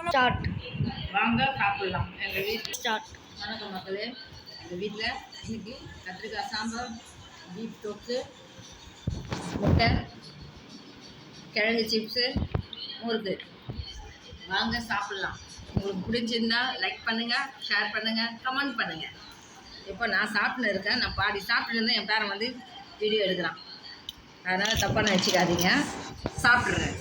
Start. வாங்க சாப்பிடலாம். எங்கள் வீட்டில் ஸ்டார்ட். வணக்கம் மக்களே. எங்கள் வீட்டில் இன்னைக்கு கத்திரிக்காய் சாம்பார், பீஃப் தொக்கு, முட்டை, கிழங்கு சிப்ஸு, முறுக்கு. வாங்க சாப்பிட்லாம். உங்களுக்கு பிடிச்சிருந்தா லைக் பண்ணுங்கள், ஷேர் பண்ணுங்கள், கமெண்ட் பண்ணுங்கள். இப்போ நான் சாப்பிட்டுன்னு இருக்கேன். நான் பாதி சாப்பிட்டு இருந்தேன். என் பேரன் வந்து வீடியோ எடுக்கிறான். அதனால் தப்பாக நினச்சிக்காதீங்க. சாப்பிட்றேன்.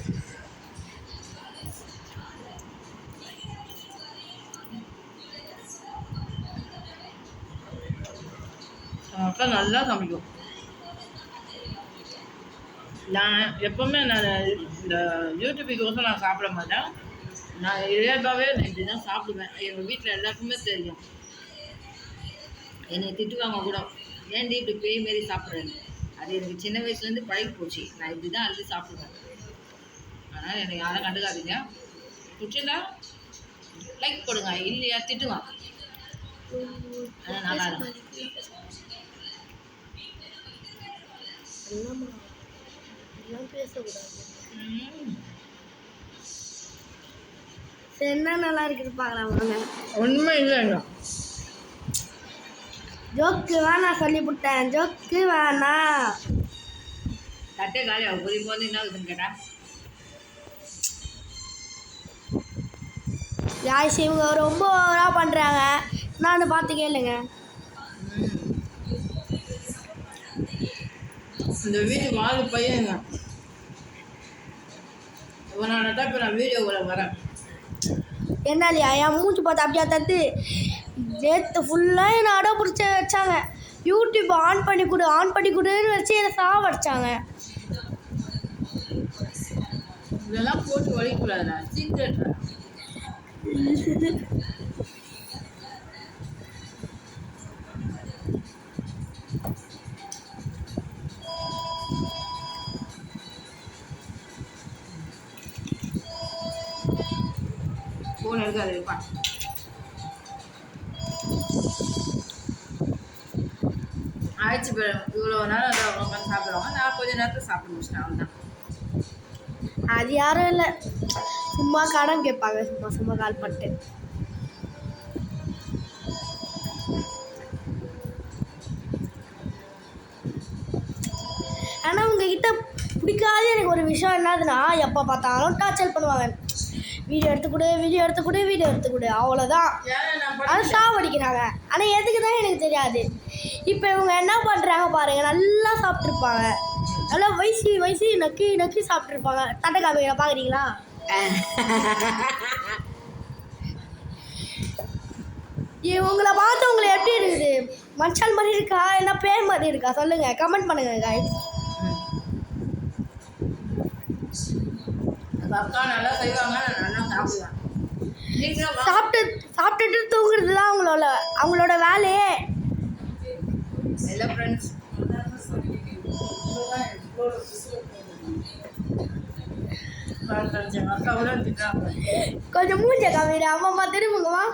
அக்கா நல்லா சமைக்கும். நான் எப்போவுமே இந்த யூடியூபுக்கோசம் நான் சாப்பிட மாட்டேன். நான் இயல்பாகவே நான் இப்படி தான் சாப்பிடுவேன். எங்கள் வீட்டில் எல்லாருக்குமே தெரியும். என்னை திட்டுவாங்க கூட, ஏன்டி இப்படி பேய் மாரி சாப்பிட்றேன்னு. அது எனக்கு சின்ன வயசுலேருந்து பழகி போச்சு. நான் இப்படி தான் அழுது சாப்பிடுவேன். அதனால் என்னை யாரும் கண்டுக்காதீங்க. பிடிச்சிருந்தா லைக் போடுங்க, இல்லையா திட்டுவான். நல்லா இருக்கும். என்ன நல்லா இருக்குது பார்க்கலாம். உண்மை இல்லைங்க. ஜோக்கு வேணாம் சொல்லிவிட்டேன். ஜோக்கு வேணாம். தட்டே காலி அவள் புரிய போது என்ன இருக்குதுன்னு கேட்டா, யாய்ஸ் இவங்க ரொம்ப ஓவராக பண்ணுறாங்க. நான் பார்த்து கேளுங்க. இந்த வீட்டு வாழு பையங்க இவனால தான் இப்போ நான் வீடியோவில் வரேன். என்ன இல்லையா என் மூச்சு பார்த்து அப்படியா தத்து நேற்று ஃபுல்லாக என்னை அடம் பிடிச்ச வச்சாங்க. யூடியூப் ஆன் பண்ணி கொடுன்னு வச்சு என்னை சாவடிச்சாங்க. இதெல்லாம் போட்டு வலிக்கூடாதுடா, சீக்கிரட்ரா. ஃபோன் எடுக்காது இருப்பா. ஆயிடுச்சு இவ்வளோ நேரம் அதை உட்காந்து சாப்பிடுவாங்க. நான் கொஞ்சம் நேரத்தில் சாப்பிட முடிச்சிட்டேன். அவன்தான் அது யாரும் இல்லை, சும்மா கடன் கேட்பாங்க. சும்மா கால் பண்ணிட்டு. ஆனால் உங்ககிட்ட பிடிக்காத எனக்கு ஒரு விஷயம் என்னதுன்னா, எப்போ பார்த்தாலும் டார்ச்சர் பண்ணுவாங்க. வீடியோ எடுத்துக்கூட அவ்வளோதான். அது சாவடிக்கிறாங்க. ஆனால் எதுக்கு தான் எனக்கு தெரியாது. இப்போ இவங்க என்ன பண்ணுறாங்க பாருங்க, நல்லா சாப்பிட்ருப்பாங்க. நல்லா வயசு நக்கி சாப்பிட்ருப்பாங்க. தட்டை காமிங்க பார்க்குறீங்களா? இவங்கள பார்த்து உங்களுக்கு எப்படி இருக்குது? மனுஷன் மாதிரி இருக்கா என்ன பேர் மாதிரி இருக்கா? சொல்லுங்கள், கமெண்ட் பண்ணுங்கள் guys. அக்கா நல்லா செய்வாங்க, நான் நல்லா சாப்பிடுவேன். சாப்பிட்டுட்டு தூங்குறது தான் அவங்களோட வேலையே. Hello friends. கொஞ்சம் மூஞ்ச காமிடு. அம்மா திரும்புங்கம்மா.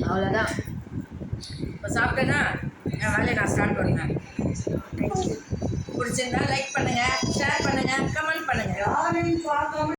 அவ்வளோதான். இப்போ சாப்பிட்டேன்னா என் வேலையை நான் ஸ்டார்ட் பண்ணுவேன். பிடிச்சிருந்தா லைக் பண்ணுங்கள், ஷேர் பண்ணுங்கள், கமெண்ட் பண்ணுங்கள்.